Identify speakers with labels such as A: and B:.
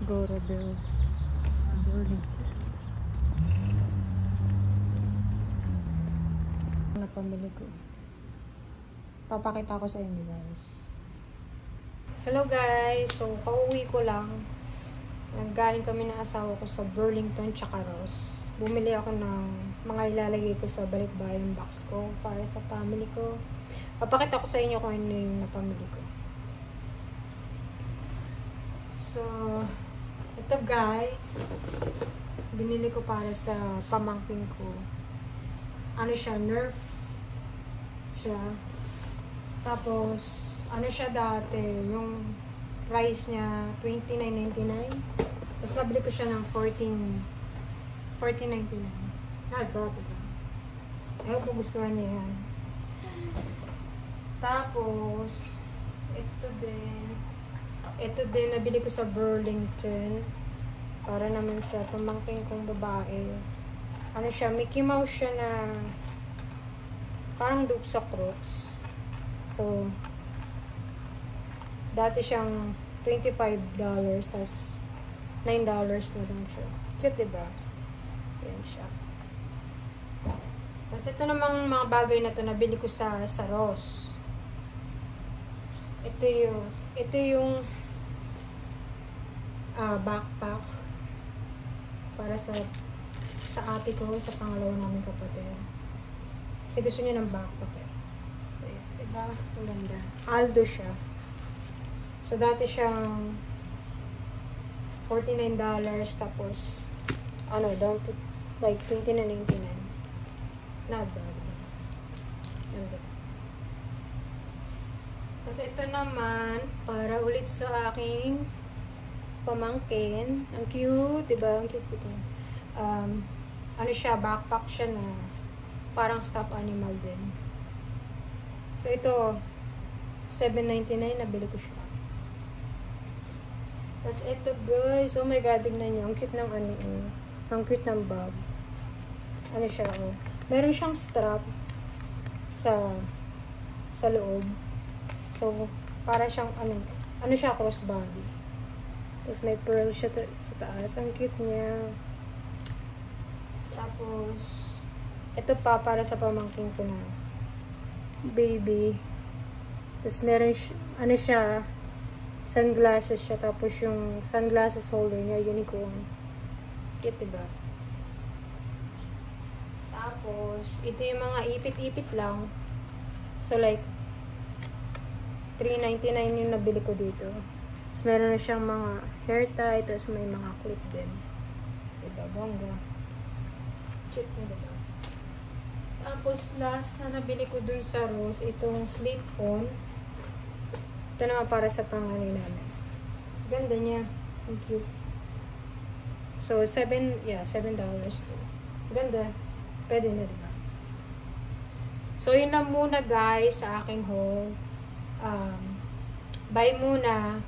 A: Gora Bills sa Burlington. Napamili ko. Papakita ko sa inyo guys. Hello guys! So, kauwi ko lang. Nanggaling kami ng asawa ko sa Burlington tsaka Ross. Bumili ako ng mga ilalagay ko sa balikbayang box ko para sa family ko. Papakita ko sa inyo kung ano yung napamili ko. So, ito guys, binili ko para sa pamangkin ko. Ano siya, Nerf siya. Tapos, ano siya dati, yung price niya, $29.99. Tapos, nabili ko siya ng $14.99. Not bad, diba? Ayaw ko gustuhan niya yan. Tapos, ito din, nabili ko sa Burlington. Para naman sa pamangkin kong babae. Ano siya, Mickey Mouse siya na parang dupe sa Crocs. So, dati siyang $25, tas $9 na lang siya. Cute, diba? Yan siya. Tapos ito namang mga bagay na to nabili ko sa Ross. Ito yung backpack para sa ate ko, sa pangalawa namin kapatid. Kasi gusto niya ng backpack eh. So, diba? Ang ganda. Aldo siya. So, dati siyang $49, tapos down to like $29.99. Not bad. Ganda. Kasi ito naman, para ulit sa aking pamangkin. Ang cute, diba? Ang cute ito. Ano siya, backpack siya na parang stuffed animal din. So, ito, $7.99, nabili ko siya. Tapos, ito guys, oh my god, tignan nyo. Ang cute ng ang cute ng bag. Ano siya, oh. Meron siyang strap sa loob. So, para siyang, ano siya, crossbody. Tapos, may pearl siya sa taas. Ang cute niya. Tapos, ito pa, para sa pamangkin ko na baby. Tapos, meron siya, sunglasses siya. Tapos, yung sunglasses holder niya, unicorn. Cute, diba? Tapos, ito yung mga ipit-ipit lang. So, like, $3.99 yung nabili ko dito. Tapos, meron na siyang mga hair tie. Tapos, may mga clip din. Diba? Bongga. Cute mo, diba? Tapos, last na nabili ko dun sa Ross, itong slip phone. Ito naman para sa panganay namin. Ganda niya. Thank you. So, $7 to. Ganda. Pwede na, diba? So, yun lang muna guys sa aking haul. Bye muna.